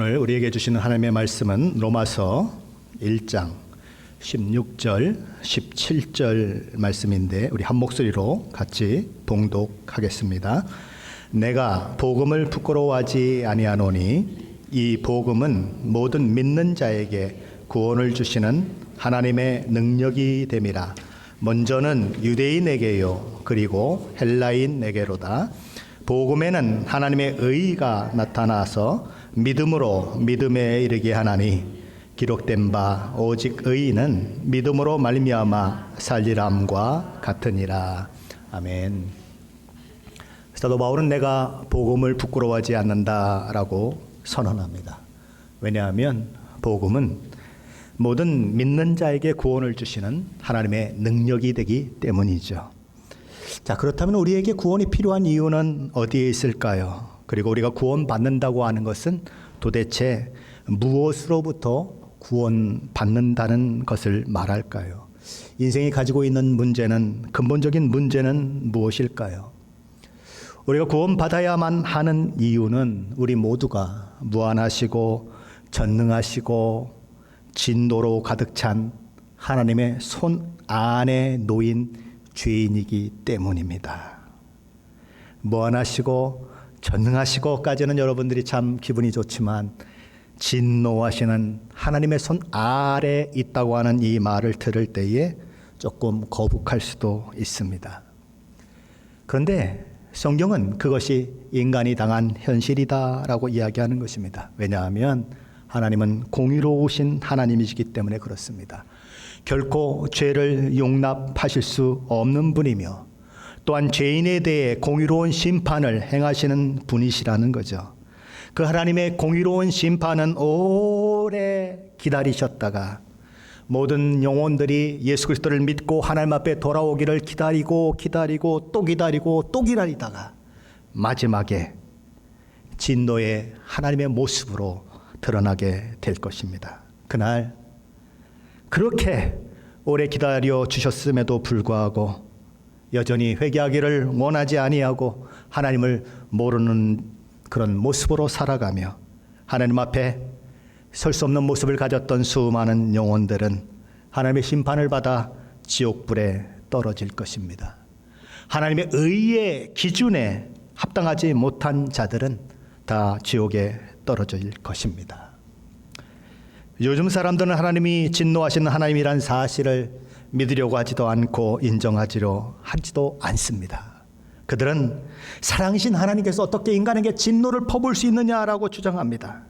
오늘 우리에게 주시는 하나님의 말씀은 로마서 1장 16절, 17절 말씀인데 우리 한 목소리로 같이 봉독하겠습니다. 내가 복음을 부끄러워하지 아니하노니 이 복음은 모든 믿는 자에게 구원을 주시는 하나님의 능력이 됨이라. 먼저는 유대인에게요 그리고 헬라인에게로다. 복음에는 하나님의 의가 나타나서 믿음으로 믿음에 이르게 하나니 기록된 바 오직 의인은 믿음으로 말미암아 살리람과 같으니라. 아멘. 사도 바울은 내가 복음을 부끄러워하지 않는다라고 선언합니다. 왜냐하면 복음은 모든 믿는 자에게 구원을 주시는 하나님의 능력이 되기 때문이죠. 자, 그렇다면 우리에게 구원이 필요한 이유는 어디에 있을까요? 그리고 우리가 구원받는다고 하는 것은 도대체 무엇으로부터 구원받는다는 것을 말할까요? 인생이 가지고 있는 문제는, 근본적인 문제는 무엇일까요? 우리가 구원받아야만 하는 이유는 우리 모두가 무한하시고 전능하시고 진노로 가득 찬 하나님의 손 안에 놓인 죄인이기 때문입니다. 무한하시고 전능하시고까지는 여러분들이 참 기분이 좋지만 진노하시는 하나님의 손 아래 있다고 하는 이 말을 들을 때에 조금 거북할 수도 있습니다. 그런데 성경은 그것이 인간이 당한 현실이다라고 이야기하는 것입니다. 왜냐하면 하나님은 공의로우신 하나님이시기 때문에 그렇습니다. 결코 죄를 용납하실 수 없는 분이며 또한 죄인에 대해 공의로운 심판을 행하시는 분이시라는 거죠. 그 하나님의 공의로운 심판은 오래 기다리셨다가 모든 영혼들이 예수 그리스도를 믿고 하나님 앞에 돌아오기를 기다리고 또 기다리다가 마지막에 진노의 하나님의 모습으로 드러나게 될 것입니다. 그날 그렇게 오래 기다려 주셨음에도 불구하고 여전히 회개하기를 원하지 아니하고 하나님을 모르는 그런 모습으로 살아가며 하나님 앞에 설 수 없는 모습을 가졌던 수많은 영혼들은 하나님의 심판을 받아 지옥불에 떨어질 것입니다. 하나님의 의의 기준에 합당하지 못한 자들은 다 지옥에 떨어질 것입니다. 요즘 사람들은 하나님이 진노하시는 하나님이란 사실을 믿으려고 하지도 않고 인정하지도 않습니다. 그들은 사랑이신 하나님께서 어떻게 인간에게 진노를 퍼부을 수 있느냐라고 주장합니다.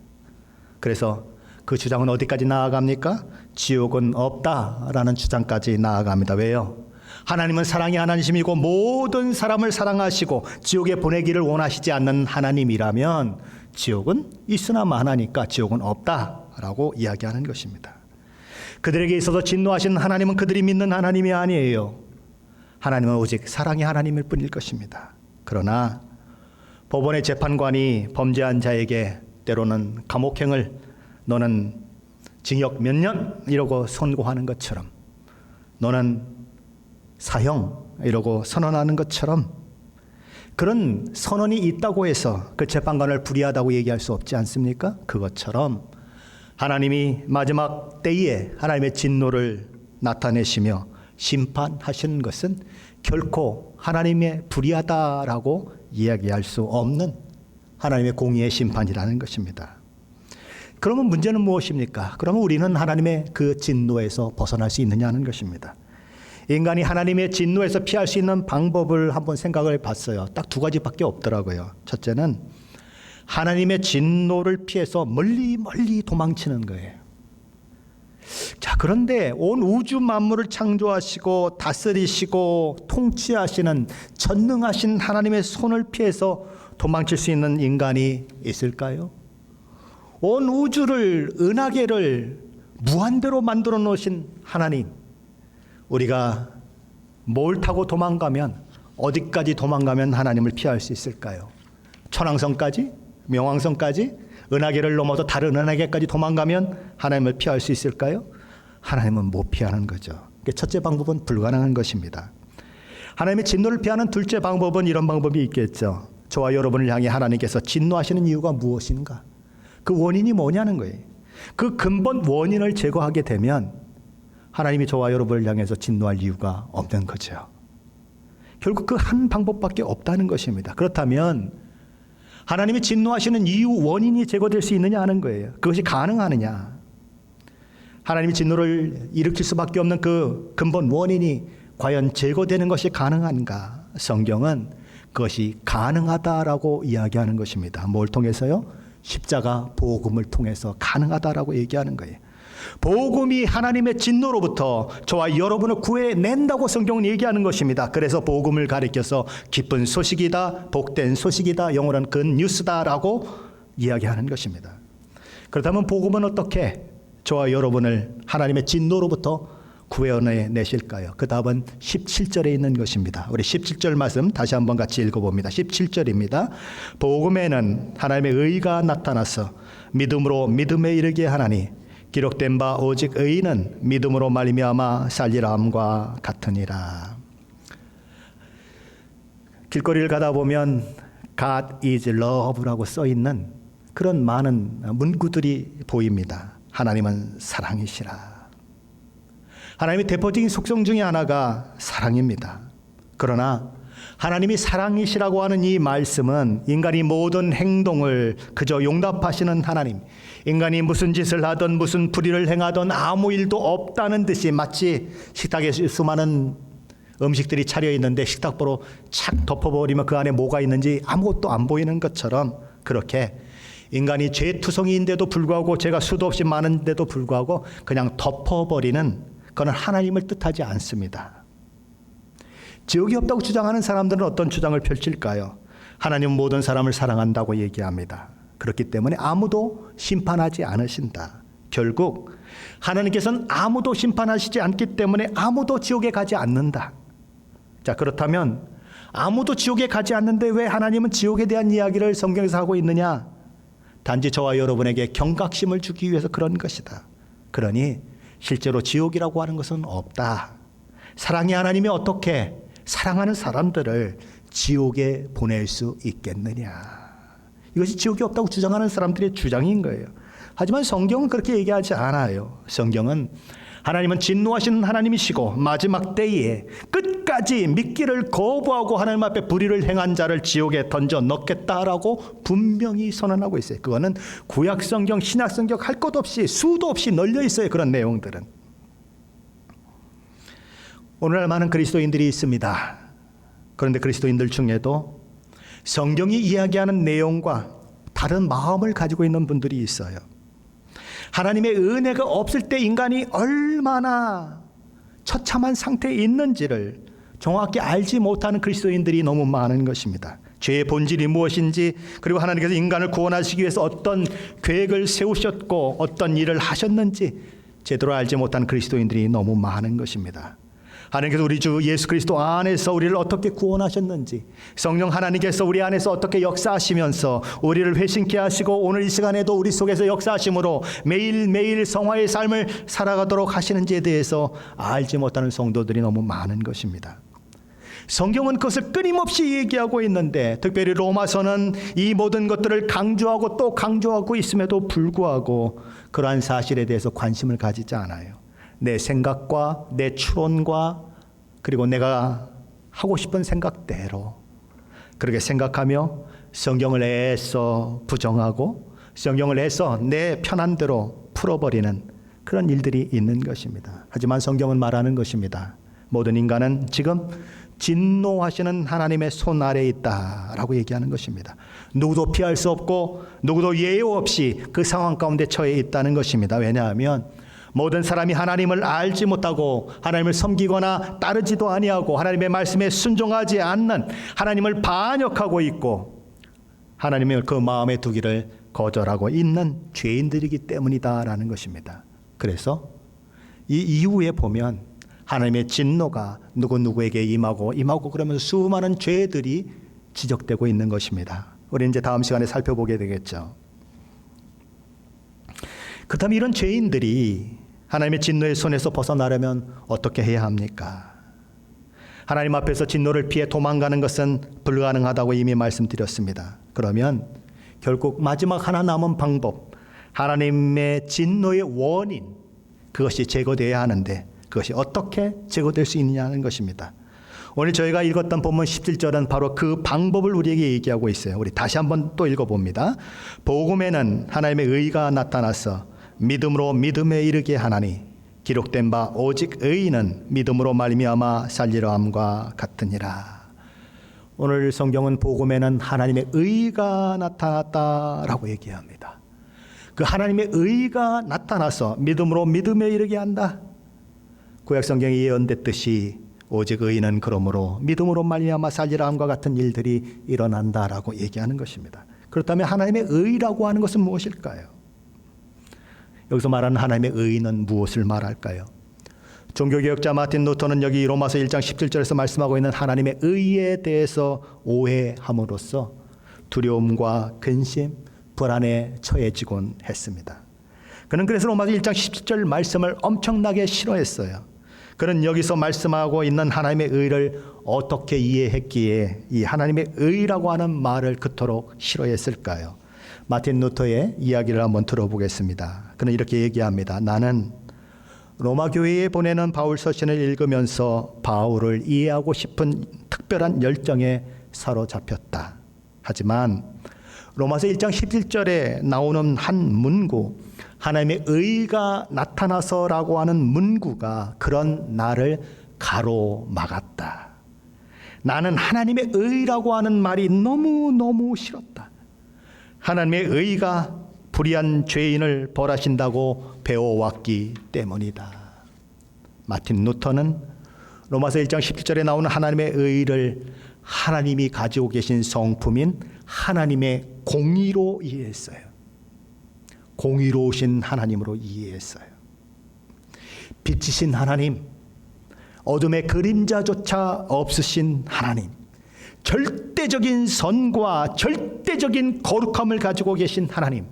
그래서 그 주장은 어디까지 나아갑니까? 지옥은 없다라는 주장까지 나아갑니다. 왜요? 하나님은 사랑의 하나님이시고 모든 사람을 사랑하시고 지옥에 보내기를 원하시지 않는 하나님이라면 지옥은 있으나 마나니까 지옥은 없다라고 이야기하는 것입니다. 그들에게 있어서 진노하신 하나님은 그들이 믿는 하나님이 아니에요. 하나님은 오직 사랑의 하나님일 뿐일 것입니다. 그러나 법원의 재판관이 범죄한 자에게 때로는 감옥행을 너는 징역 몇 년 이러고 선고하는 것처럼 너는 사형 이러고 선언하는 것처럼 그런 선언이 있다고 해서 그 재판관을 불의하다고 얘기할 수 없지 않습니까? 그것처럼 하나님이 마지막 때에 하나님의 진노를 나타내시며 심판하시는 것은 결코 하나님의 불의하다라고 이야기할 수 없는 하나님의 공의의 심판이라는 것입니다. 그러면 문제는 무엇입니까? 그러면 우리는 하나님의 그 진노에서 벗어날 수 있느냐는 것입니다. 인간이 하나님의 진노에서 피할 수 있는 방법을 한번 생각을 봤어요. 딱 두 가지밖에 없더라고요. 첫째는 하나님의 진노를 피해서 멀리 도망치는 거예요. 자, 그런데 온 우주 만물을 창조하시고 다스리시고 통치하시는 전능하신 하나님의 손을 피해서 도망칠 수 있는 인간이 있을까요? 온 우주를 은하계를 무한대로 만들어 놓으신 하나님, 우리가 뭘 타고 도망가면 어디까지 도망가면 하나님을 피할 수 있을까요? 천왕성까지? 명왕성까지? 은하계를 넘어서 다른 은하계까지 도망가면 하나님을 피할 수 있을까요? 하나님은 못 피하는 거죠. 첫째 방법은 불가능한 것입니다. 하나님의 진노를 피하는 둘째 방법은 이런 방법이 있겠죠. 저와 여러분을 향해 하나님께서 진노하시는 이유가 무엇인가? 그 원인이 뭐냐는 거예요. 그 근본 원인을 제거하게 되면 하나님이 저와 여러분을 향해서 진노할 이유가 없는 거죠. 결국 그 한 방법밖에 없다는 것입니다. 그렇다면 하나님이 진노하시는 이유 원인이 제거될 수 있느냐 하는 거예요. 그것이 가능하느냐. 하나님이 진노를 일으킬 수밖에 없는 그 근본 원인이 과연 제거되는 것이 가능한가? 성경은 그것이 가능하다라고 이야기하는 것입니다. 뭘 통해서요? 십자가 복음을 통해서 가능하다라고 얘기하는 거예요. 복음이 하나님의 진노로부터 저와 여러분을 구해낸다고 성경은 얘기하는 것입니다. 그래서 복음을 가리켜서 기쁜 소식이다, 복된 소식이다, 영원한 그 뉴스다라고 이야기하는 것입니다. 그렇다면 복음은 어떻게 저와 여러분을 하나님의 진노로부터 구해내실까요? 그 답은 17절에 있는 것입니다. 우리 17절 말씀 다시 한번 같이 읽어봅니다. 17절입니다. 복음에는 하나님의 의가 나타나서 믿음으로 믿음에 이르게 하나니 기록된 바 오직 의인은 믿음으로 말미암아 살리라 함과 같으니라. 길거리를 가다 보면 God is love라고 써있는 그런 많은 문구들이 보입니다. 하나님은 사랑이시라. 하나님의 대표적인 속성 중에 하나가 사랑입니다. 그러나 하나님이 사랑이시라고 하는 이 말씀은 인간이 모든 행동을 그저 용납하시는 하나님, 인간이 무슨 짓을 하든 무슨 불의를 행하든 아무 일도 없다는 듯이 마치 식탁에 수많은 음식들이 차려 있는데 식탁보로 착 덮어버리면 그 안에 뭐가 있는지 아무것도 안 보이는 것처럼 그렇게 인간이 죄투성이인데도 불구하고 죄가 수도 없이 많은데도 불구하고 그냥 덮어버리는 그건 하나님을 뜻하지 않습니다. 지옥이 없다고 주장하는 사람들은 어떤 주장을 펼칠까요? 하나님은 모든 사람을 사랑한다고 얘기합니다. 그렇기 때문에 아무도 심판하지 않으신다. 결국 하나님께서는 아무도 심판하시지 않기 때문에 아무도 지옥에 가지 않는다. 자, 그렇다면 아무도 지옥에 가지 않는데 왜 하나님은 지옥에 대한 이야기를 성경에서 하고 있느냐? 단지 저와 여러분에게 경각심을 주기 위해서 그런 것이다. 그러니 실제로 지옥이라고 하는 것은 없다. 사랑의 하나님이 어떻게 사랑하는 사람들을 지옥에 보낼 수 있겠느냐. 이것이 지옥이 없다고 주장하는 사람들의 주장인 거예요. 하지만 성경은 그렇게 얘기하지 않아요. 성경은 하나님은 진노하시는 하나님이시고 마지막 때에 끝까지 믿기를 거부하고 하나님 앞에 불의를 행한 자를 지옥에 던져 넣겠다라고 분명히 선언하고 있어요. 그거는 구약 성경, 신약 성경 할 것 없이 수도 없이 널려 있어요. 그런 내용들은. 오늘날 많은 그리스도인들이 있습니다. 그런데 그리스도인들 중에도 성경이 이야기하는 내용과 다른 마음을 가지고 있는 분들이 있어요. 하나님의 은혜가 없을 때 인간이 얼마나 처참한 상태에 있는지를 정확히 알지 못하는 그리스도인들이 너무 많은 것입니다. 죄의 본질이 무엇인지, 그리고 하나님께서 인간을 구원하시기 위해서 어떤 계획을 세우셨고 어떤 일을 하셨는지 제대로 알지 못한 그리스도인들이 너무 많은 것입니다. 하나님께서 우리 주 예수 그리스도 안에서 우리를 어떻게 구원하셨는지, 성령 하나님께서 우리 안에서 어떻게 역사하시면서 우리를 회심케 하시고 오늘 이 시간에도 우리 속에서 역사하심으로 매일매일 성화의 삶을 살아가도록 하시는지에 대해서 알지 못하는 성도들이 너무 많은 것입니다. 성경은 그것을 끊임없이 얘기하고 있는데, 특별히 로마서는 이 모든 것들을 강조하고 또 강조하고 있음에도 불구하고 그러한 사실에 대해서 관심을 가지지 않아요. 내 생각과 내 추론과 그리고 내가 하고 싶은 생각대로 그렇게 생각하며 성경을 애써 부정하고 성경을 애써 내 편한 대로 풀어버리는 그런 일들이 있는 것입니다. 하지만 성경은 말하는 것입니다. 모든 인간은 지금 진노하시는 하나님의 손 아래에 있다라고 얘기하는 것입니다. 누구도 피할 수 없고 누구도 예외 없이 그 상황 가운데 처해 있다는 것입니다. 왜냐하면 모든 사람이 하나님을 알지 못하고 하나님을 섬기거나 따르지도 아니하고 하나님의 말씀에 순종하지 않는, 하나님을 반역하고 있고 하나님을 그 마음에 두기를 거절하고 있는 죄인들이기 때문이다라는 것입니다. 그래서 이 이후에 보면 하나님의 진노가 누구누구에게 임하고 그러면서 수많은 죄들이 지적되고 있는 것입니다. 우리 이제 다음 시간에 살펴보게 되겠죠. 그렇다면 이런 죄인들이 하나님의 진노의 손에서 벗어나려면 어떻게 해야 합니까? 하나님 앞에서 진노를 피해 도망가는 것은 불가능하다고 이미 말씀드렸습니다. 그러면 결국 마지막 하나 남은 방법, 하나님의 진노의 원인, 그것이 제거되어야 하는데 그것이 어떻게 제거될 수 있느냐는 것입니다. 오늘 저희가 읽었던 본문 17절은 바로 그 방법을 우리에게 얘기하고 있어요. 우리 다시 한번 또 읽어봅니다. 복음에는 하나님의 의가 나타나서 믿음으로 믿음에 이르게 하나니 기록된 바 오직 의인은 믿음으로 말미암아 살리라 함과 같으니라. 오늘 성경은 복음에는 하나님의 의가 나타났다라고 얘기합니다. 그 하나님의 의가 나타나서 믿음으로 믿음에 이르게 한다. 구약 성경에 예언됐듯이 오직 의인은 그러므로 믿음으로 말미암아 살리라 함과 같은 일들이 일어난다라고 얘기하는 것입니다. 그렇다면 하나님의 의라고 하는 것은 무엇일까요? 여기서 말하는 하나님의 의는 무엇을 말할까요? 종교개혁자 마틴 루터는 여기 로마서 1장 17절에서 말씀하고 있는 하나님의 의에 대해서 오해함으로써 두려움과 근심, 불안에 처해지곤 했습니다. 그는 그래서 로마서 1장 17절 말씀을 엄청나게 싫어했어요. 그는 여기서 말씀하고 있는 하나님의 의를 어떻게 이해했기에 이 하나님의 의라고 하는 말을 그토록 싫어했을까요? 마틴 루터의 이야기를 한번 들어보겠습니다. 그는 이렇게 얘기합니다. 나는 로마 교회에 보내는 바울 서신을 읽으면서 바울을 이해하고 싶은 특별한 열정에 사로잡혔다. 하지만 로마서 1장 17절에 나오는 한 문구, 하나님의 의가 나타나서라고 하는 문구가 그런 나를 가로막았다. 나는 하나님의 의라고 하는 말이 너무너무 싫었다. 하나님의 의가 불의한 죄인을 벌하신다고 배워왔기 때문이다. 마틴 루터는 로마서 1장 17절에 나오는 하나님의 의를 하나님이 가지고 계신 성품인 하나님의 공의로 이해했어요. 공의로우신 하나님으로 이해했어요. 빛이신 하나님, 어둠의 그림자조차 없으신 하나님, 절대적인 선과 절대적인 거룩함을 가지고 계신 하나님,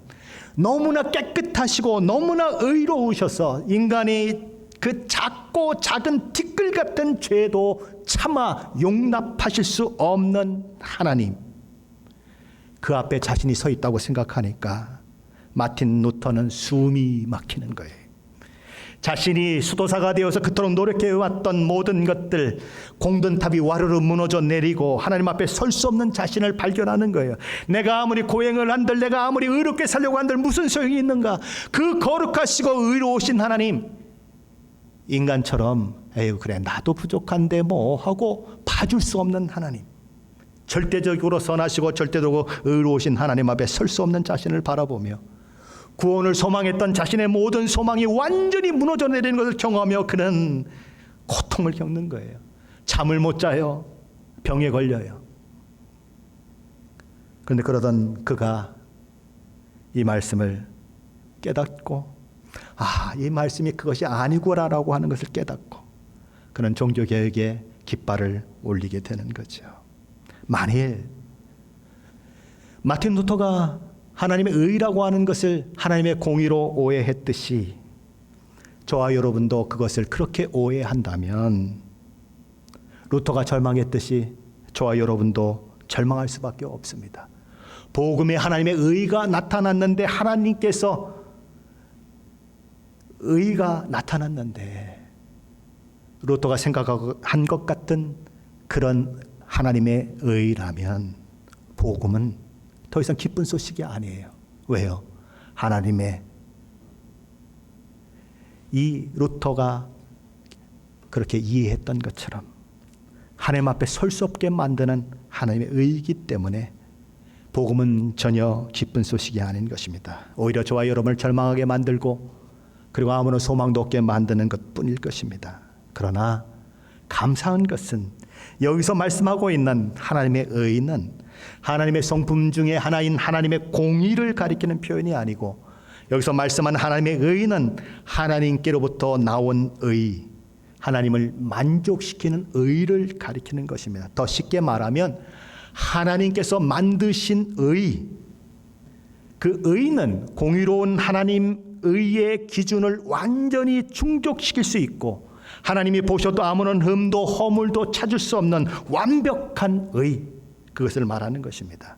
너무나 깨끗하시고 너무나 의로우셔서 인간이 그 작고 작은 티끌 같은 죄도 차마 용납하실 수 없는 하나님, 그 앞에 자신이 서 있다고 생각하니까 마틴 루터는 숨이 막히는 거예요. 자신이 수도사가 되어서 그토록 노력해왔던 모든 것들, 공든탑이 와르르 무너져 내리고 하나님 앞에 설 수 없는 자신을 발견하는 거예요. 내가 아무리 고행을 한들, 내가 아무리 의롭게 살려고 한들 무슨 소용이 있는가? 그 거룩하시고 의로우신 하나님, 인간처럼 에휴 그래 나도 부족한데 뭐 하고 봐줄 수 없는 하나님, 절대적으로 선하시고 절대적으로 의로우신 하나님 앞에 설 수 없는 자신을 바라보며 구원을 소망했던 자신의 모든 소망이 완전히 무너져 내리는 것을 경험하며 그는 고통을 겪는 거예요. 잠을 못 자요. 병에 걸려요. 그런데 그러던 그가 이 말씀을 깨닫고 이 말씀이 그것이 아니구나라고 하는 것을 깨닫고 그는 종교개혁에 깃발을 올리게 되는 거죠. 만일 마틴 루터가 하나님의 의라고 하는 것을 하나님의 공의로 오해했듯이 저와 여러분도 그것을 그렇게 오해한다면 루터가 절망했듯이 저와 여러분도 절망할 수밖에 없습니다. 복음에 하나님의 의가 나타났는데 하나님께서 의가 나타났는데 루터가 생각한 것 같은 그런 하나님의 의라면 복음은 더 이상 기쁜 소식이 아니에요. 왜요? 하나님의 이 루터가 그렇게 이해했던 것처럼 하나님 앞에 설 수 없게 만드는 하나님의 의이기 때문에 복음은 전혀 기쁜 소식이 아닌 것입니다. 오히려 저와 여러분을 절망하게 만들고 그리고 아무런 소망도 없게 만드는 것뿐일 것입니다. 그러나 감사한 것은 여기서 말씀하고 있는 하나님의 의는 하나님의 성품 중에 하나인 하나님의 공의를 가리키는 표현이 아니고 여기서 말씀한 하나님의 의는 하나님께로부터 나온 의, 하나님을 만족시키는 의를 가리키는 것입니다. 더 쉽게 말하면 하나님께서 만드신 의, 그 의는 공의로운 하나님 의의 기준을 완전히 충족시킬 수 있고 하나님이 보셔도 아무런 흠도 허물도 찾을 수 없는 완벽한 의, 그것을 말하는 것입니다.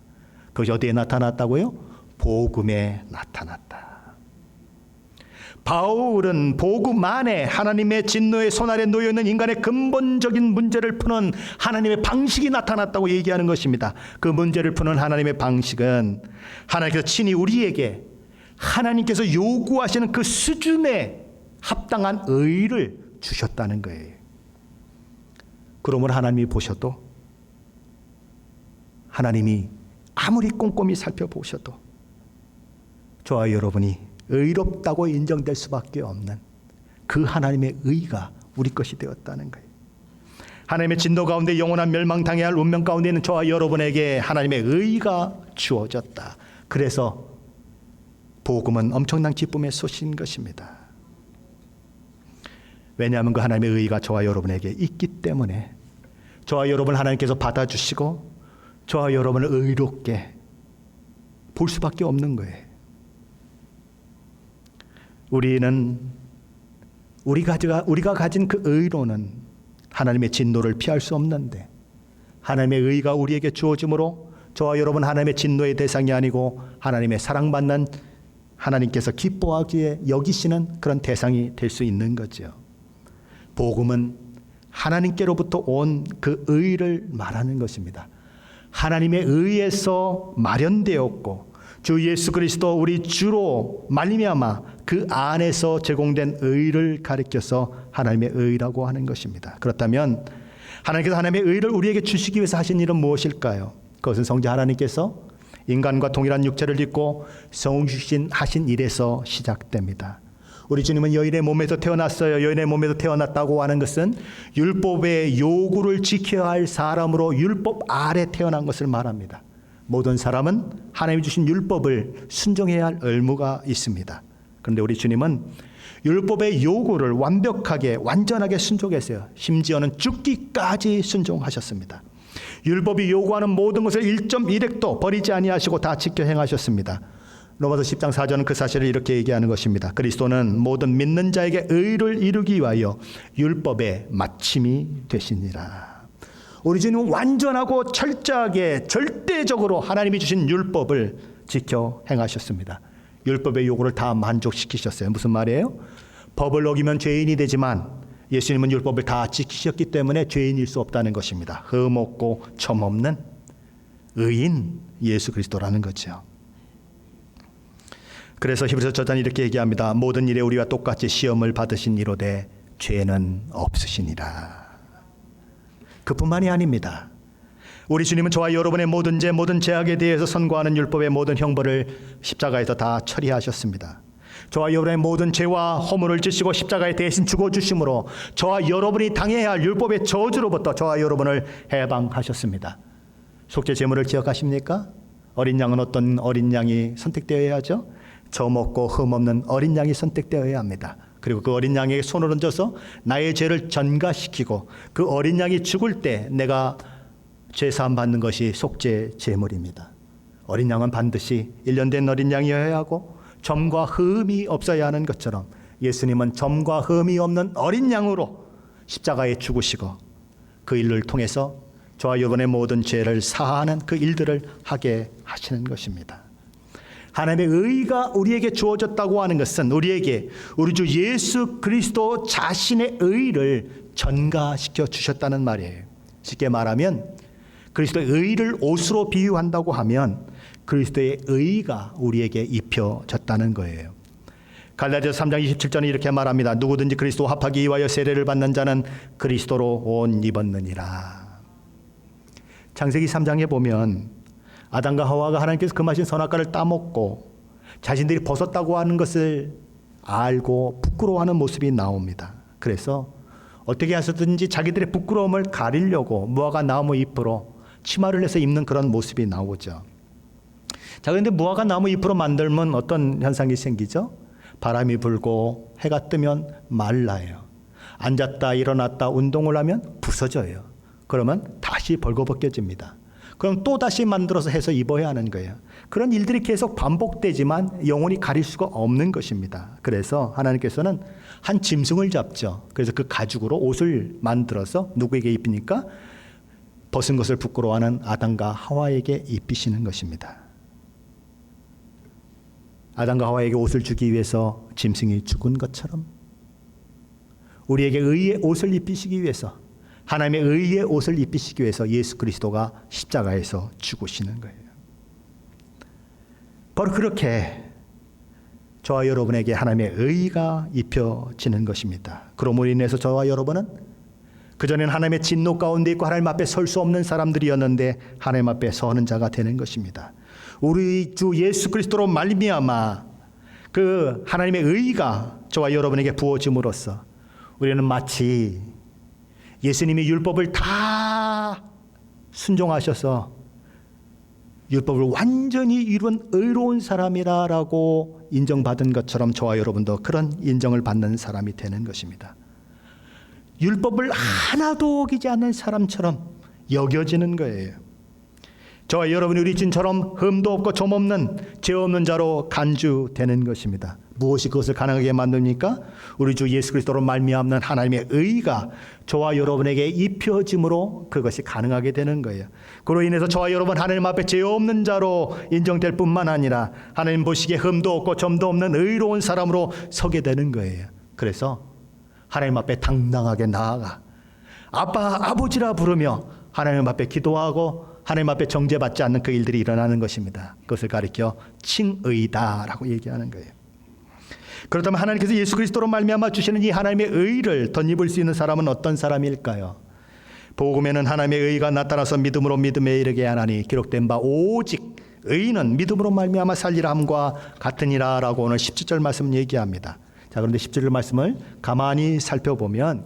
그것이 어디에 나타났다고요? 복음에 나타났다. 바울은 복음 안에 하나님의 진노의 손아래 놓여있는 인간의 근본적인 문제를 푸는 하나님의 방식이 나타났다고 얘기하는 것입니다. 그 문제를 푸는 하나님의 방식은 하나님께서 친히 우리에게 하나님께서 요구하시는 그 수준에 합당한 의를 주셨다는 거예요. 그러므로 하나님이 보셔도, 하나님이 아무리 꼼꼼히 살펴보셔도 저와 여러분이 의롭다고 인정될 수밖에 없는 그 하나님의 의가 우리 것이 되었다는 거예요. 하나님의 진노 가운데 영원한 멸망당해야 할 운명 가운데 있는 저와 여러분에게 하나님의 의가 주어졌다. 그래서 복음은 엄청난 기쁨의 소식인 것입니다. 왜냐하면 그 하나님의 의가 저와 여러분에게 있기 때문에 저와 여러분을 하나님께서 받아주시고 저와 여러분을 의롭게 볼 수밖에 없는 거예요. 우리가 가진 그 의로는 하나님의 진노를 피할 수 없는데, 하나님의 의가 우리에게 주어짐으로 저와 여러분 하나님의 진노의 대상이 아니고 하나님의 사랑받는, 하나님께서 기뻐하기에 여기시는 그런 대상이 될 수 있는 거죠. 복음은 하나님께로부터 온 그 의를 말하는 것입니다. 하나님의 의에서 마련되었고 주 예수 그리스도 우리 주로 말미암아 그 안에서 제공된 의를 가리켜서 하나님의 의라고 하는 것입니다. 그렇다면 하나님께서 하나님의 의를 우리에게 주시기 위해서 하신 일은 무엇일까요? 그것은 성자 하나님께서 인간과 동일한 육체를 입고 성육신하신 일에서 시작됩니다. 우리 주님은 여인의 몸에서 태어났어요. 여인의 몸에서 태어났다고 하는 것은 율법의 요구를 지켜야 할 사람으로 율법 아래 태어난 것을 말합니다. 모든 사람은 하나님이 주신 율법을 순종해야 할 의무가 있습니다. 그런데 우리 주님은 율법의 요구를 완전하게 순종했어요. 심지어는 죽기까지 순종하셨습니다. 율법이 요구하는 모든 것을 1.1획도 버리지 아니하시고 다 지켜 행하셨습니다. 로마서 10장 4절은 그 사실을 이렇게 얘기하는 것입니다. 그리스도는 모든 믿는 자에게 의를 이루기 위하여 율법의 마침이 되시니라. 우리 주님은 완전하고 철저하게 절대적으로 하나님이 주신 율법을 지켜 행하셨습니다. 율법의 요구를 다 만족시키셨어요. 무슨 말이에요? 법을 어기면 죄인이 되지만 예수님은 율법을 다 지키셨기 때문에 죄인일 수 없다는 것입니다. 흠없고 첨없는 의인 예수 그리스도라는 거죠. 그래서 히브리서 저자는 이렇게 얘기합니다. 모든 일에 우리와 똑같이 시험을 받으신 이로되 죄는 없으시니라. 그뿐만이 아닙니다. 우리 주님은 저와 여러분의 모든 죄, 모든 죄악에 대해서 선고하는 율법의 모든 형벌을 십자가에서 다 처리하셨습니다. 저와 여러분의 모든 죄와 허물을 지시고 십자가에 대신 죽어주심으로 저와 여러분이 당해야 할 율법의 저주로부터 저와 여러분을 해방하셨습니다. 속죄 제물을 기억하십니까? 어린 양은 어떤 어린 양이 선택되어야 하죠? 점 없고 흠 없는 어린 양이 선택되어야 합니다. 그리고 그 어린 양에게 손을 얹어서 나의 죄를 전가시키고 그 어린 양이 죽을 때 내가 죄사함 받는 것이 속죄 제물입니다. 어린 양은 반드시 1년 된 어린 양이어야 하고 점과 흠이 없어야 하는 것처럼 예수님은 점과 흠이 없는 어린 양으로 십자가에 죽으시고 그 일을 통해서 저와 여러분의 모든 죄를 사하는 그 일들을 하게 하시는 것입니다. 하나님의 의가 우리에게 주어졌다고 하는 것은 우리에게 우리 주 예수 그리스도 자신의 의를 전가시켜 주셨다는 말이에요. 쉽게 말하면 그리스도의 의를 옷으로 비유한다고 하면 그리스도의 의가 우리에게 입혀졌다는 거예요. 갈라디아서 3장 27절은 이렇게 말합니다. 누구든지 그리스도와 합하기 위하여 세례를 받는 자는 그리스도로 옷 입었느니라. 창세기 3장에 보면 아담과 하와가 하나님께서 금하신 선악과를 따먹고 자신들이 벗었다고 하는 것을 알고 부끄러워하는 모습이 나옵니다. 그래서 어떻게 하셨든지 자기들의 부끄러움을 가리려고 무화과 나무 잎으로 치마를 해서 입는 그런 모습이 나오죠. 자, 그런데 무화과 나무 잎으로 만들면 어떤 현상이 생기죠? 바람이 불고 해가 뜨면 말라요. 앉았다 일어났다 운동을 하면 부서져요. 그러면 다시 벌거벗겨집니다. 그럼 또 다시 만들어서 해서 입어야 하는 거예요. 그런 일들이 계속 반복되지만 영원히 가릴 수가 없는 것입니다. 그래서 하나님께서는 한 짐승을 잡죠. 그래서 그 가죽으로 옷을 만들어서 누구에게 입히니까 벗은 것을 부끄러워하는 아담과 하와에게 입히시는 것입니다. 아담과 하와에게 옷을 주기 위해서 짐승이 죽은 것처럼 우리에게 의의 옷을 입히시기 위해서, 하나님의 의의 옷을 입히시기 위해서 예수 그리스도가 십자가에서 죽으시는 거예요. 바로 그렇게 저와 여러분에게 하나님의 의가 입혀지는 것입니다. 그러므로 인해서 저와 여러분은 그전에는 하나님의 진노 가운데 있고 하나님 앞에 설 수 없는 사람들이었는데 하나님 앞에 서는 자가 되는 것입니다. 우리 주 예수 그리스도로 말미암아 그 하나님의 의가 저와 여러분에게 부어짐으로써 우리는 마치 예수님이 율법을 다 순종하셔서 율법을 완전히 이룬 의로운 사람이라고 인정받은 것처럼 저와 여러분도 그런 인정을 받는 사람이 되는 것입니다. 율법을 하나도 어기지 않는 사람처럼 여겨지는 거예요. 저와 여러분이 우리 주님처럼 흠도 없고 점 없는 죄 없는 자로 간주되는 것입니다. 무엇이 그것을 가능하게 만듭니까? 우리 주 예수 그리스도로 말미암는 하나님의 의가 저와 여러분에게 입혀짐으로 그것이 가능하게 되는 거예요. 그로 인해서 저와 여러분 하나님 앞에 죄 없는 자로 인정될 뿐만 아니라 하나님 보시기에 흠도 없고 점도 없는 의로운 사람으로 서게 되는 거예요. 그래서 하나님 앞에 당당하게 나아가 아빠, 아버지라 부르며 하나님 앞에 기도하고 하나님 앞에 정죄받지 않는 그 일들이 일어나는 것입니다. 그것을 가리켜 칭의다라고 얘기하는 거예요. 그렇다면 하나님께서 예수 그리스도로 말미암아 주시는 이 하나님의 의를 덧입을 수 있는 사람은 어떤 사람일까요? 복음에는 하나님의 의가 나타나서 믿음으로 믿음에 이르게 하나니 기록된 바 오직 의는 믿음으로 말미암아 살리라 함과 같으니라라고 오늘 17절 말씀 얘기합니다. 자, 그런데 17절 말씀을 가만히 살펴보면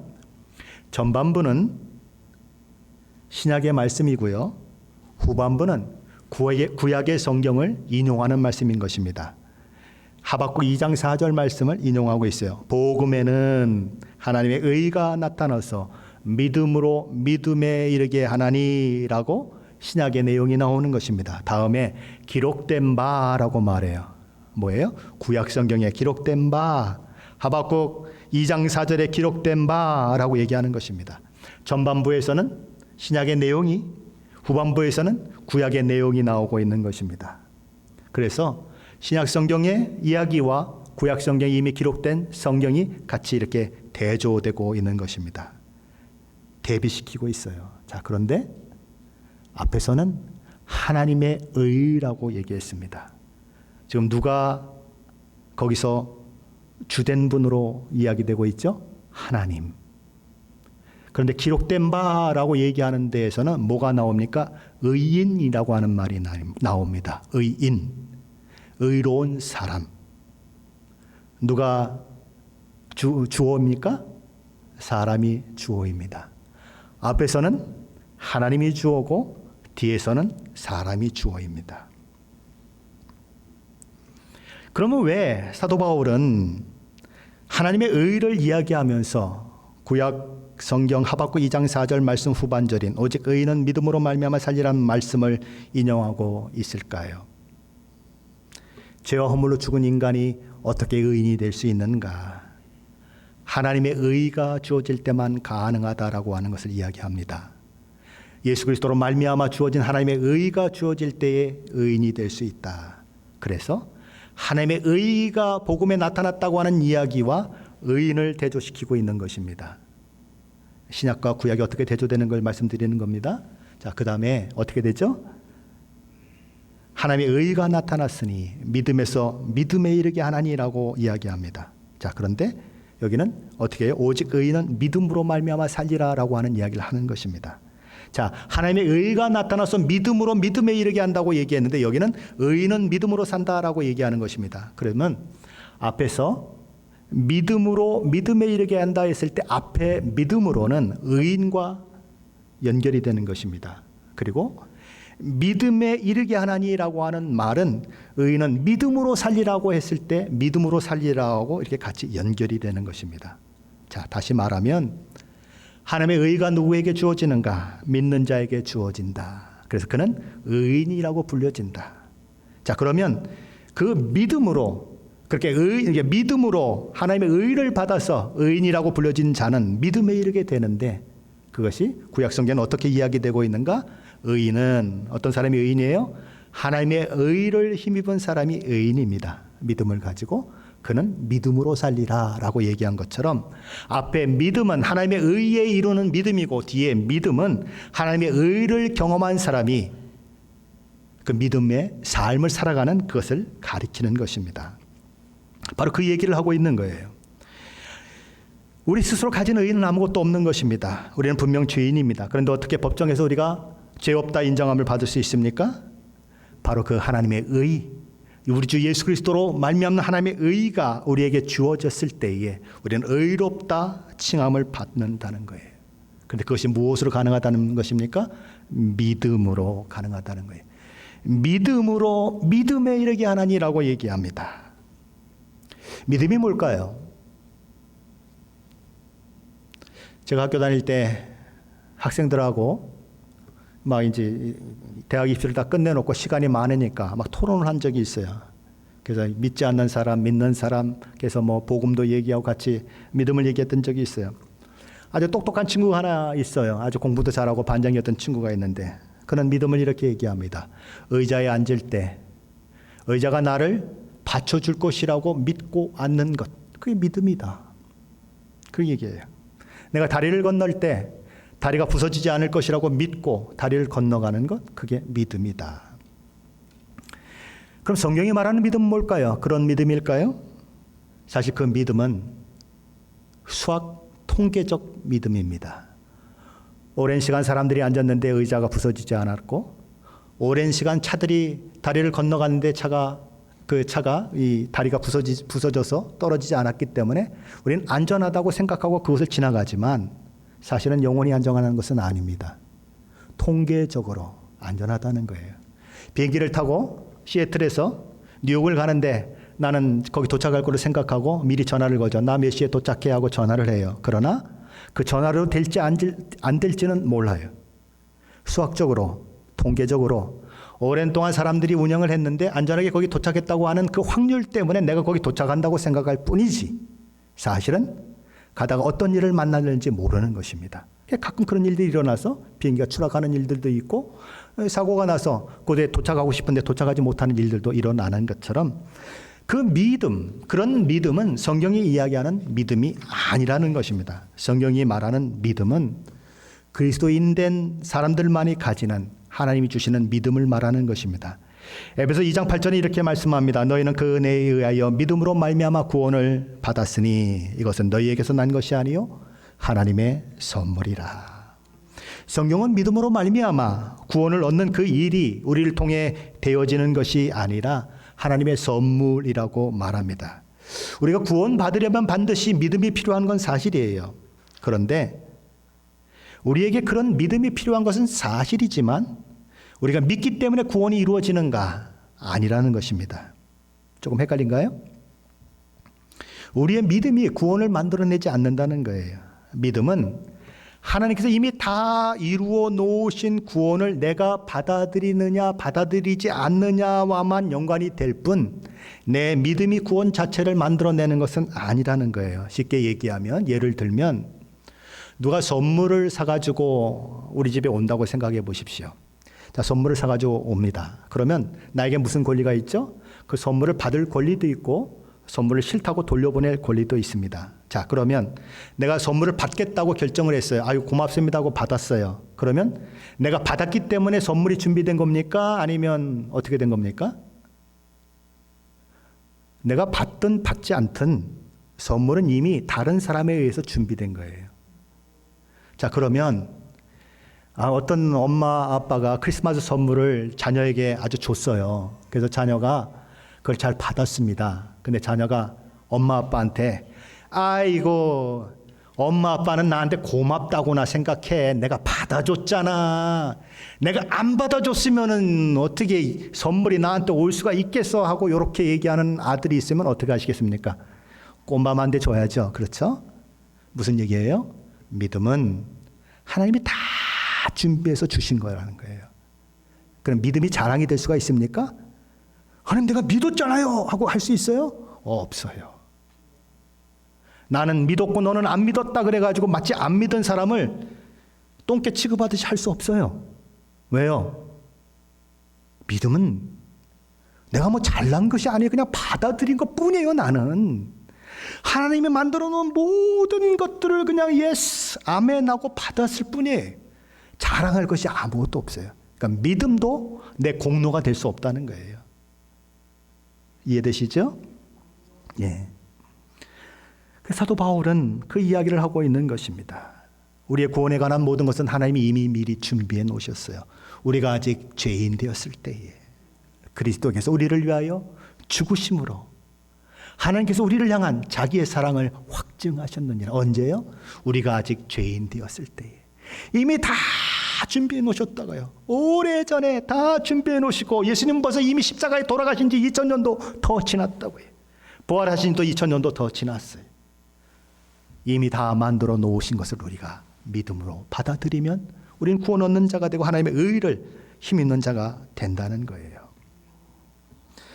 전반부는 신약의 말씀이고요, 후반부는 구약의 성경을 인용하는 말씀인 것입니다. 하박국 2장 4절 말씀을 인용하고 있어요. 복음에는 하나님의 의가 나타나서 믿음으로 믿음에 이르게 하나니라고 신약의 내용이 나오는 것입니다. 다음에 기록된 바라고 말해요. 뭐예요? 구약 성경에 기록된 바, 하박국 2장 4절에 기록된 바라고 얘기하는 것입니다. 전반부에서는 신약의 내용이, 후반부에서는 구약의 내용이 나오고 있는 것입니다. 그래서 신약 성경의 이야기와 구약 성경에 이미 기록된 성경이 같이 이렇게 대조되고 있는 것입니다. 대비시키고 있어요. 자, 그런데 앞에서는 하나님의 의라고 얘기했습니다. 지금 누가 거기서 주된 분으로 이야기되고 있죠? 하나님. 그런데 기록된 바라고 얘기하는 데에서는 뭐가 나옵니까? 의인이라고 하는 말이 나옵니다. 의인, 의로운 사람. 누가 주어입니까? 사람이 주어입니다. 앞에서는 하나님이 주어고 뒤에서는 사람이 주어입니다. 그러면 왜 사도 바울은 하나님의 의를 이야기하면서 구약 성경 하박국 2장 4절 말씀 후반절인 오직 의인은 믿음으로 말미암아 살리라는 말씀을 인용하고 있을까요? 죄와 허물로 죽은 인간이 어떻게 의인이 될 수 있는가? 하나님의 의가 주어질 때만 가능하다라고 하는 것을 이야기합니다. 예수 그리스도로 말미암아 주어진 하나님의 의가 주어질 때에 의인이 될 수 있다. 그래서 하나님의 의가 복음에 나타났다고 하는 이야기와 의인을 대조시키고 있는 것입니다. 신약과 구약이 어떻게 대조되는 걸 말씀드리는 겁니다. 자, 그 다음에 어떻게 되죠? 하나님의 의가 나타났으니 믿음에서 믿음에 이르게 하나니라고 이야기합니다. 자, 그런데 여기는 어떻게 해요? 오직 의인은 믿음으로 말미암아 살리라라고 하는 이야기를 하는 것입니다. 자, 하나님의 의가 나타나서 믿음으로 믿음에 이르게 한다고 얘기했는데 여기는 의인은 믿음으로 산다라고 얘기하는 것입니다. 그러면 앞에서 믿음으로 믿음에 이르게 한다 했을 때 앞에 믿음으로는 의인과 연결이 되는 것입니다. 그리고 믿음에 이르게 하나니라고 하는 말은 의인은 믿음으로 살리라고 했을 때 믿음으로 살리라고 이렇게 같이 연결이 되는 것입니다. 자, 다시 말하면 하나님의 의가 누구에게 주어지는가? 믿는 자에게 주어진다. 그래서 그는 의인이라고 불려진다. 자, 그러면 그 믿음으로 그렇게 믿음으로 하나님의 의를 받아서 의인이라고 불려진 자는 믿음에 이르게 되는데 그것이 구약 성경은 어떻게 이야기되고 있는가? 의인은 어떤 사람이 의인이에요? 하나님의 의를 힘입은 사람이 의인입니다. 믿음을 가지고 그는 믿음으로 살리라 라고 얘기한 것처럼 앞에 믿음은 하나님의 의에 이루는 믿음이고 뒤에 믿음은 하나님의 의를 경험한 사람이 그 믿음의 삶을 살아가는 그것을 가리키는 것입니다. 바로 그 얘기를 하고 있는 거예요. 우리 스스로 가진 의는 아무것도 없는 것입니다. 우리는 분명 죄인입니다. 그런데 어떻게 법정에서 우리가 죄 없다 인정함을 받을 수 있습니까? 바로 그 하나님의 의, 우리 주 예수 그리스도로 말미암는 하나님의 의가 우리에게 주어졌을 때에 우리는 의롭다 칭함을 받는다는 거예요. 그런데 그것이 무엇으로 가능하다는 것입니까? 믿음으로 가능하다는 거예요. 믿음으로 믿음에 이르게 하나니라고 얘기합니다. 믿음이 뭘까요? 제가 학교 다닐 때 학생들하고 막 이제 대학 입시를 다 끝내놓고 시간이 많으니까 막 토론을 한 적이 있어요. 그래서 믿지 않는 사람, 믿는 사람, 그래서 뭐 복음도 얘기하고 같이 믿음을 얘기했던 적이 있어요. 아주 똑똑한 친구가 하나 있어요. 아주 공부도 잘하고 반장이었던 친구가 있는데 그는 믿음을 이렇게 얘기합니다. 의자에 앉을 때 의자가 나를 받쳐줄 것이라고 믿고 앉는 것, 그게 믿음이다. 그 얘기예요. 내가 다리를 건널 때 다리가 부서지지 않을 것이라고 믿고 다리를 건너가는 것, 그게 믿음이다. 그럼 성경이 말하는 믿음은 뭘까요? 그런 믿음일까요? 사실 그 믿음은 수학 통계적 믿음입니다. 오랜 시간 사람들이 앉았는데 의자가 부서지지 않았고, 오랜 시간 차들이 다리를 건너갔는데 그 차가 이 다리가 부서져서 떨어지지 않았기 때문에 우리는 안전하다고 생각하고 그것을 지나가지만 사실은 영원히 안전한 것은 아닙니다. 통계적으로 안전하다는 거예요. 비행기를 타고 시애틀에서 뉴욕을 가는데 나는 거기 도착할 거를 생각하고 미리 전화를 거죠. 나 몇 시에 도착해 하고 전화를 해요. 그러나 그 전화로 될지 안 될지는 몰라요. 수학적으로, 통계적으로 오랜 동안 사람들이 운영을 했는데 안전하게 거기 도착했다고 하는 그 확률 때문에 내가 거기 도착한다고 생각할 뿐이지 사실은 가다가 어떤 일을 만나는지 모르는 것입니다. 가끔 그런 일들이 일어나서 비행기가 추락하는 일들도 있고 사고가 나서 그곳에 도착하고 싶은데 도착하지 못하는 일들도 일어나는 것처럼 그 믿음, 그런 믿음은 성경이 이야기하는 믿음이 아니라는 것입니다. 성경이 말하는 믿음은 그리스도인 된 사람들만이 가지는 하나님이 주시는 믿음을 말하는 것입니다. 에베소 2장 8절에 이렇게 말씀합니다. 너희는 그 은혜에 의하여 믿음으로 말미암아 구원을 받았으니 이것은 너희에게서 난 것이 아니요 하나님의 선물이라. 성경은 믿음으로 말미암아 구원을 얻는 그 일이 우리를 통해 되어지는 것이 아니라 하나님의 선물이라고 말합니다. 우리가 구원 받으려면 반드시 믿음이 필요한 건 사실이에요. 그런데 우리에게 그런 믿음이 필요한 것은 사실이지만 우리가 믿기 때문에 구원이 이루어지는가? 아니라는 것입니다. 조금 헷갈린가요? 우리의 믿음이 구원을 만들어내지 않는다는 거예요. 믿음은 하나님께서 이미 다 이루어 놓으신 구원을 내가 받아들이느냐 받아들이지 않느냐와만 연관이 될 뿐 내 믿음이 구원 자체를 만들어내는 것은 아니라는 거예요. 쉽게 얘기하면 예를 들면 누가 선물을 사가지고 우리 집에 온다고 생각해 보십시오. 자, 선물을 사가지고 옵니다. 그러면 나에게 무슨 권리가 있죠? 그 선물을 받을 권리도 있고 선물을 싫다고 돌려보낼 권리도 있습니다. 자, 그러면 내가 선물을 받겠다고 결정을 했어요. 아유, 고맙습니다 하고 받았어요. 그러면 내가 받았기 때문에 선물이 준비된 겁니까? 아니면 어떻게 된 겁니까? 내가 받든 받지 않든 선물은 이미 다른 사람에 의해서 준비된 거예요. 자, 그러면 어떤 엄마 아빠가 크리스마스 선물을 자녀에게 아주 줬어요. 그래서 자녀가 그걸 잘 받았습니다. 근데 자녀가 엄마 아빠한테 아이고 엄마 아빠는 나한테 고맙다고나 생각해. 내가 받아줬잖아. 내가 안 받아줬으면은 어떻게 선물이 나한테 올 수가 있겠어 하고 이렇게 얘기하는 아들이 있으면 어떻게 하시겠습니까? 꼼밤한테 줘야죠. 그렇죠? 무슨 얘기예요? 믿음은 하나님이 다 준비해서 주신 거라는 거예요. 그럼 믿음이 자랑이 될 수가 있습니까? 하나님 내가 믿었잖아요 하고 할 수 있어요? 없어요. 나는 믿었고 너는 안 믿었다 그래가지고 마치 안 믿은 사람을 똥개 취급하듯이 할 수 없어요. 왜요? 믿음은 내가 뭐 잘난 것이 아니에요. 그냥 받아들인 것 뿐이에요, 나는. 하나님이 만들어 놓은 모든 것들을 그냥 예스, 아멘 하고 받았을 뿐이에요. 자랑할 것이 아무것도 없어요. 그러니까 믿음도 내 공로가 될 수 없다는 거예요. 이해되시죠? 예. 그 사도 바울은 그 이야기를 하고 있는 것입니다. 우리의 구원에 관한 모든 것은 하나님이 이미 미리 준비해 놓으셨어요. 우리가 아직 죄인 되었을 때에 그리스도께서 우리를 위하여 죽으심으로 하나님께서 우리를 향한 자기의 사랑을 확증하셨느니라. 언제요? 우리가 아직 죄인 되었을 때에. 이미 다 준비해 놓으셨다고요. 오래전에 다 준비해 놓으시고 예수님 벌써 이미 십자가에 돌아가신 지 2000년도 더 지났다고요. 부활하신 지 2000년도 더 지났어요. 이미 다 만들어 놓으신 것을 우리가 믿음으로 받아들이면 우리는 구원 얻는 자가 되고 하나님의 의를 힘있는 자가 된다는 거예요.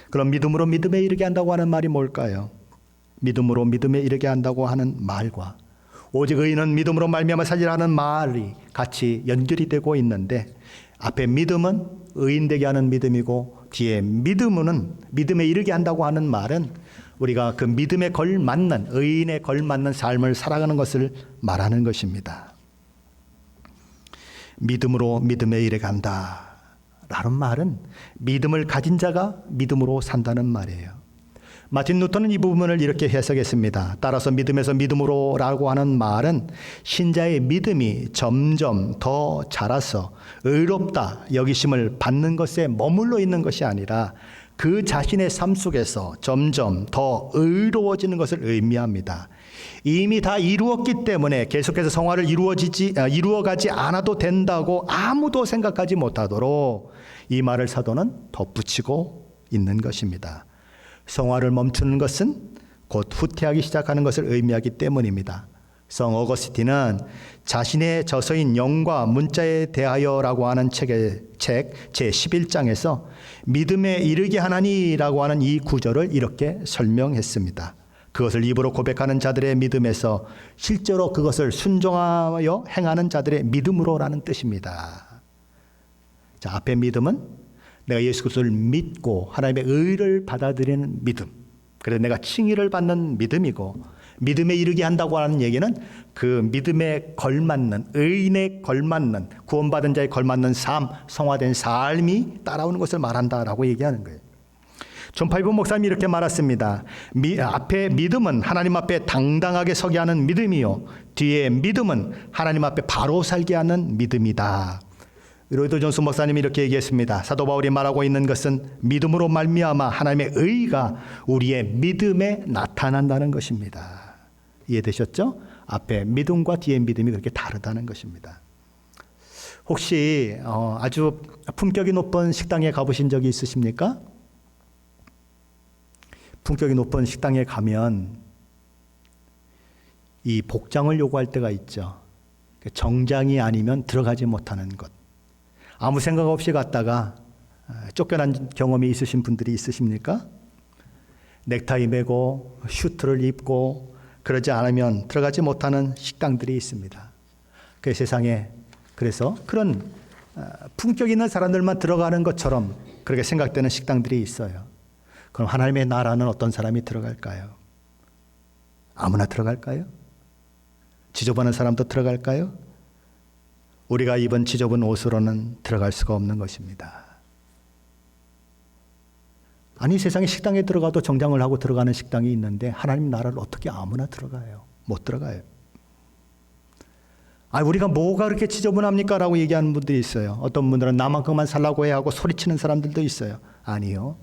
그럼 믿음으로 믿음에 이르게 한다고 하는 말이 뭘까요? 믿음으로 믿음에 이르게 한다고 하는 말과 오직 의인은 믿음으로 말미암아 살리라는 말이 같이 연결이 되고 있는데, 앞에 믿음은 의인 되게 하는 믿음이고 뒤에 믿음은 믿음에 이르게 한다고 하는 말은 우리가 그 믿음에 걸맞는, 의인에 걸맞는 삶을 살아가는 것을 말하는 것입니다. 믿음으로 믿음에 이르게 한다 라는 말은 믿음을 가진 자가 믿음으로 산다는 말이에요. 마틴 루터는 이 부분을 이렇게 해석했습니다. 따라서 믿음에서 믿음으로 라고 하는 말은 신자의 믿음이 점점 더 자라서 의롭다 여기심을 받는 것에 머물러 있는 것이 아니라 그 자신의 삶 속에서 점점 더 의로워지는 것을 의미합니다. 이미 다 이루었기 때문에 계속해서 성화를 이루어가지 않아도 된다고 아무도 생각하지 못하도록 이 말을 사도는 덧붙이고 있는 것입니다. 성화를 멈추는 것은 곧 후퇴하기 시작하는 것을 의미하기 때문입니다. 성 어거스틴은 자신의 저서인 영과 문자에 대하여라고 하는 책 제11장에서 믿음에 이르게 하나니라고 하는 이 구절을 이렇게 설명했습니다. 그것을 입으로 고백하는 자들의 믿음에서 실제로 그것을 순종하여 행하는 자들의 믿음으로라는 뜻입니다. 자, 앞에 믿음은 내가 예수 그리스도를 믿고 하나님의 의를 받아들이는 믿음, 그래서 내가 칭의를 받는 믿음이고, 믿음에 이르게 한다고 하는 얘기는 그 믿음에 걸맞는, 의인에 걸맞는, 구원받은 자에 걸맞는 삶, 성화된 삶이 따라오는 것을 말한다라고 얘기하는 거예요. 존 파이브 목사님이 이렇게 말했습니다. 앞에 믿음은 하나님 앞에 당당하게 서게 하는 믿음이요, 뒤에 믿음은 하나님 앞에 바로 살게 하는 믿음이다. 로이드 존스 목사님이 이렇게 얘기했습니다. 사도 바울이 말하고 있는 것은 믿음으로 말미암아 하나님의 의가 우리의 믿음에 나타난다는 것입니다. 이해되셨죠? 앞에 믿음과 뒤에 믿음이 그렇게 다르다는 것입니다. 혹시 아주 품격이 높은 식당에 가보신 적이 있으십니까? 품격이 높은 식당에 가면 이 복장을 요구할 때가 있죠. 정장이 아니면 들어가지 못하는 것. 아무 생각 없이 갔다가 쫓겨난 경험이 있으신 분들이 있으십니까? 넥타이 매고 슈트를 입고 그러지 않으면 들어가지 못하는 식당들이 있습니다. 그 세상에 그래서 그런 품격 있는 사람들만 들어가는 것처럼 그렇게 생각되는 식당들이 있어요. 그럼 하나님의 나라는 어떤 사람이 들어갈까요? 아무나 들어갈까요? 지저분한 사람도 들어갈까요? 우리가 입은 지저분 옷으로는 들어갈 수가 없는 것입니다. 아니, 세상에 식당에 들어가도 정장을 하고 들어가는 식당이 있는데 하나님 나라를 어떻게 아무나 들어가요? 못 들어가요. 우리가 뭐가 그렇게 지저분합니까? 라고 얘기하는 분들이 있어요. 어떤 분들은 나만큼만 살라고 해야 하고 소리치는 사람들도 있어요. 아니요.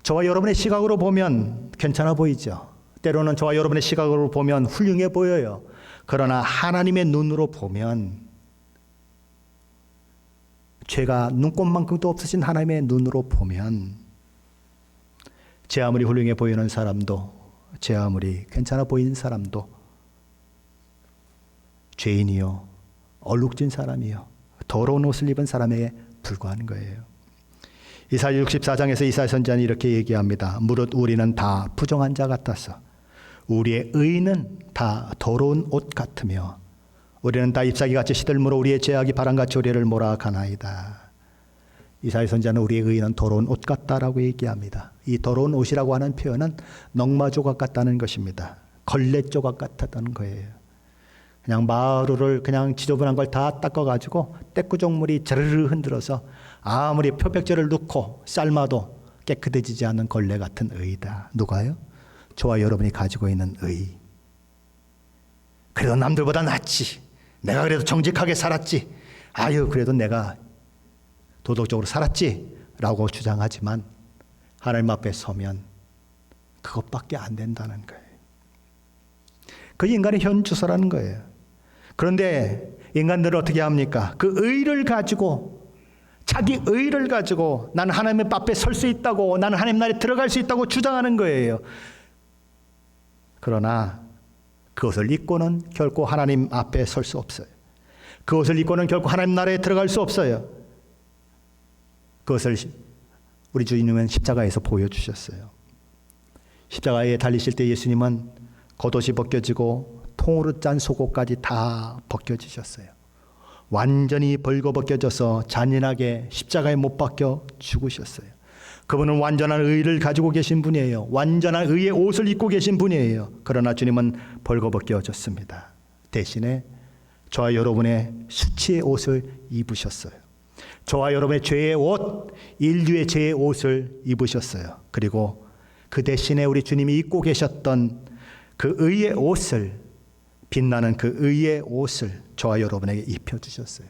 저와 여러분의 시각으로 보면 괜찮아 보이죠. 때로는 저와 여러분의 시각으로 보면 훌륭해 보여요. 그러나 하나님의 눈으로 보면, 죄가 눈곱만큼도 없으신 하나님의 눈으로 보면 제 아무리 훌륭해 보이는 사람도, 제 아무리 괜찮아 보이는 사람도 죄인이요, 얼룩진 사람이요, 더러운 옷을 입은 사람에게 불과한 거예요. 이사야 64장에서 이사야 선지자는 이렇게 얘기합니다. 무릇 우리는 다 부정한 자 같아서 우리의 의는 다 더러운 옷 같으며 우리는 다 잎사귀같이 시들므로 우리의 죄악이 바람같이 우리를 몰아가나이다. 이사야 선지자는 우리의 의는 더러운 옷 같다라고 얘기합니다. 이 더러운 옷이라고 하는 표현은 넝마 조각 같다는 것입니다. 걸레 조각 같았다는 거예요. 그냥 마루를 그냥 지저분한 걸 다 닦아가지고 떼꾸정물이 자르르 흔들어서 아무리 표백제를 넣고 삶아도 깨끗해지지 않는 걸레 같은 의다. 누가요? 저와 여러분이 가지고 있는 의. 그래도 남들보다 낫지. 내가 그래도 정직하게 살았지. 아유, 그래도 내가 도덕적으로 살았지. 라고 주장하지만 하나님 앞에 서면 그것밖에 안 된다는 거예요. 그 인간의 현주소라는 거예요. 그런데 인간들은 어떻게 합니까? 그 의를 가지고, 자기 의를 가지고 나는 하나님 앞에 설 수 있다고, 나는 하나님 나라에 들어갈 수 있다고 주장하는 거예요. 그러나 그것을 잊고는 결코 하나님 앞에 설 수 없어요. 그것을 잊고는 결코 하나님 나라에 들어갈 수 없어요. 그것을 우리 주님은 십자가에서 보여주셨어요. 십자가에 달리실 때 예수님은 겉옷이 벗겨지고 통으로 짠 속옷까지 다 벗겨지셨어요. 완전히 벌거벗겨져서 잔인하게 십자가에 못 박혀 죽으셨어요. 그분은 완전한 의를 가지고 계신 분이에요. 완전한 의의 옷을 입고 계신 분이에요. 그러나 주님은 벌거벗겨졌습니다. 대신에 저와 여러분의 수치의 옷을 입으셨어요. 저와 여러분의 죄의 옷, 인류의 죄의 옷을 입으셨어요. 그리고 그 대신에 우리 주님이 입고 계셨던 그 의의 옷을, 빛나는 그 의의 옷을 저와 여러분에게 입혀주셨어요.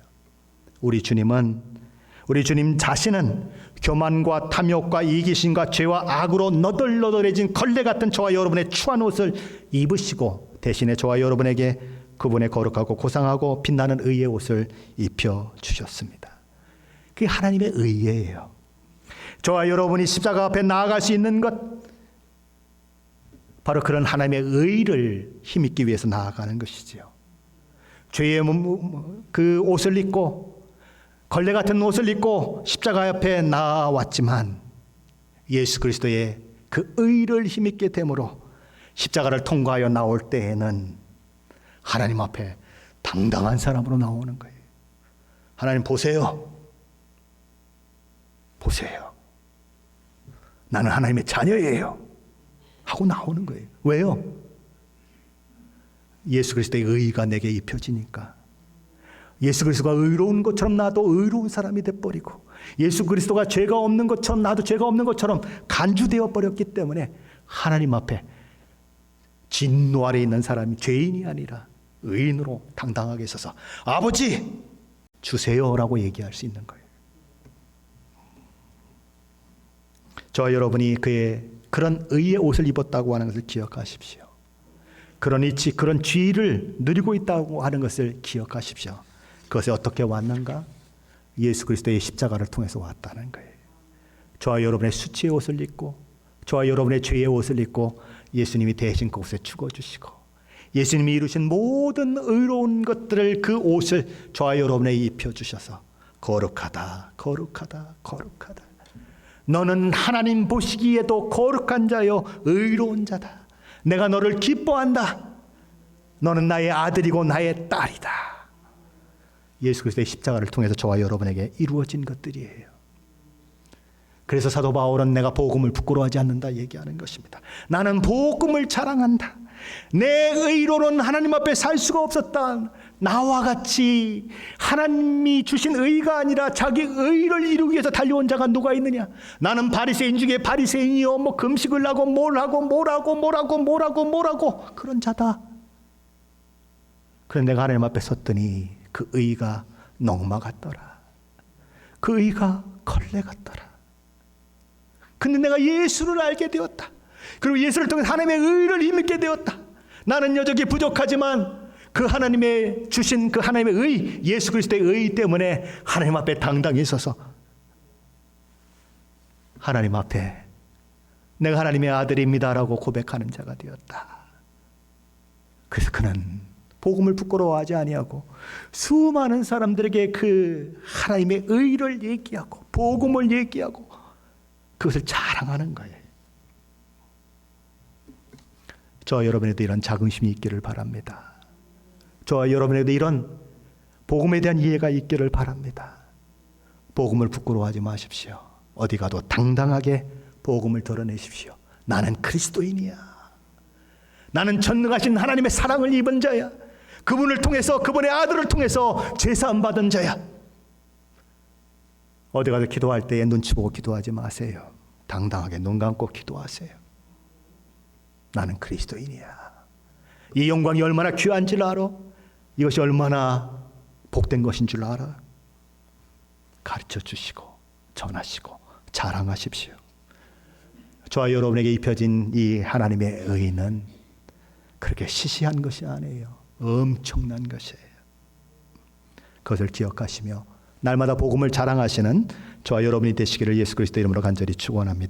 우리 주님 자신은 교만과 탐욕과 이기심과 죄와 악으로 너덜너덜해진 걸레 같은 저와 여러분의 추한 옷을 입으시고 대신에 저와 여러분에게 그분의 거룩하고 고상하고 빛나는 의의 옷을 입혀주셨습니다. 그게 하나님의 의예요. 저와 여러분이 십자가 앞에 나아갈 수 있는 것, 바로 그런 하나님의 의를 힘입기 위해서 나아가는 것이지요. 죄의 그 옷을 입고 걸레 같은 옷을 입고 십자가 앞에 나왔지만 예수 그리스도의 그 의를 힘입게 됨으로 십자가를 통과하여 나올 때에는 하나님 앞에 당당한 사람으로 나오는 거예요. 하나님 보세요. 보세요. 나는 하나님의 자녀예요. 하고 나오는 거예요. 왜요? 예수 그리스도의 의가 내게 입혀지니까. 예수 그리스도가 의로운 것처럼 나도 의로운 사람이 돼버리고, 예수 그리스도가 죄가 없는 것처럼 나도 죄가 없는 것처럼 간주되어 버렸기 때문에 하나님 앞에 진노 아래 있는 사람이 죄인이 아니라 의인으로 당당하게 서서 아버지 주세요라고 얘기할 수 있는 거예요. 저와 여러분이 그런 의의 옷을 입었다고 하는 것을 기억하십시오. 그런 이치, 그런 지위를 누리고 있다고 하는 것을 기억하십시오. 그것이 어떻게 왔는가? 예수 그리스도의 십자가를 통해서 왔다는 거예요. 저와 여러분의 수치의 옷을 입고, 저와 여러분의 죄의 옷을 입고 예수님이 대신 그곳에 죽어주시고, 예수님이 이루신 모든 의로운 것들을, 그 옷을 저와 여러분에게 입혀주셔서 거룩하다, 거룩하다, 거룩하다. 너는 하나님 보시기에도 거룩한 자요 의로운 자다. 내가 너를 기뻐한다. 너는 나의 아들이고 나의 딸이다. 예수 그리스도의 십자가를 통해서 저와 여러분에게 이루어진 것들이에요. 그래서 사도 바울은 내가 복음을 부끄러워하지 않는다 얘기하는 것입니다. 나는 복음을 자랑한다. 내 의로는 하나님 앞에 살 수가 없었다. 나와 같이 하나님이 주신 의가 아니라 자기 의를 이루기 위해서 달려온 자가 누가 있느냐? 나는 바리새인 중에 바리새인이요, 뭐 금식을 하고 뭘 하고 그런 자다. 그런데 내가 하나님 앞에 섰더니 그 의가 넝마 같더라. 그 의가 걸레 같더라. 근데 내가 예수를 알게 되었다. 그리고 예수를 통해 하나님의 의를 힘입게 되었다. 나는 여전히 부족하지만 그 하나님의 주신 그 하나님의 의, 예수 그리스도의 의 때문에 하나님 앞에 당당히 서서 하나님 앞에 내가 하나님의 아들입니다라고 고백하는 자가 되었다. 그래서 그는 복음을 부끄러워하지 아니하고 수많은 사람들에게 그 하나님의 의를 얘기하고 복음을 얘기하고 그것을 자랑하는 거예요. 저와 여러분에도 이런 자긍심이 있기를 바랍니다. 저와 여러분에도 이런 복음에 대한 이해가 있기를 바랍니다. 복음을 부끄러워하지 마십시오. 어디 가도 당당하게 복음을 드러내십시오. 나는 그리스도인이야. 나는 전능하신 하나님의 사랑을 입은 자야. 그분을 통해서, 그분의 아들을 통해서 제사함 받은 자야. 어디 가서 기도할 때에 눈치 보고 기도하지 마세요. 당당하게 눈 감고 기도하세요. 나는 그리스도인이야. 이 영광이 얼마나 귀한 줄 알아? 이것이 얼마나 복된 것인 줄 알아? 가르쳐 주시고 전하시고 자랑하십시오. 저와 여러분에게 입혀진 이 하나님의 의는 그렇게 시시한 것이 아니에요. 엄청난 것이에요. 그것을 기억하시며 날마다 복음을 자랑하시는 저와 여러분이 되시기를 예수 그리스도 이름으로 간절히 축원합니다.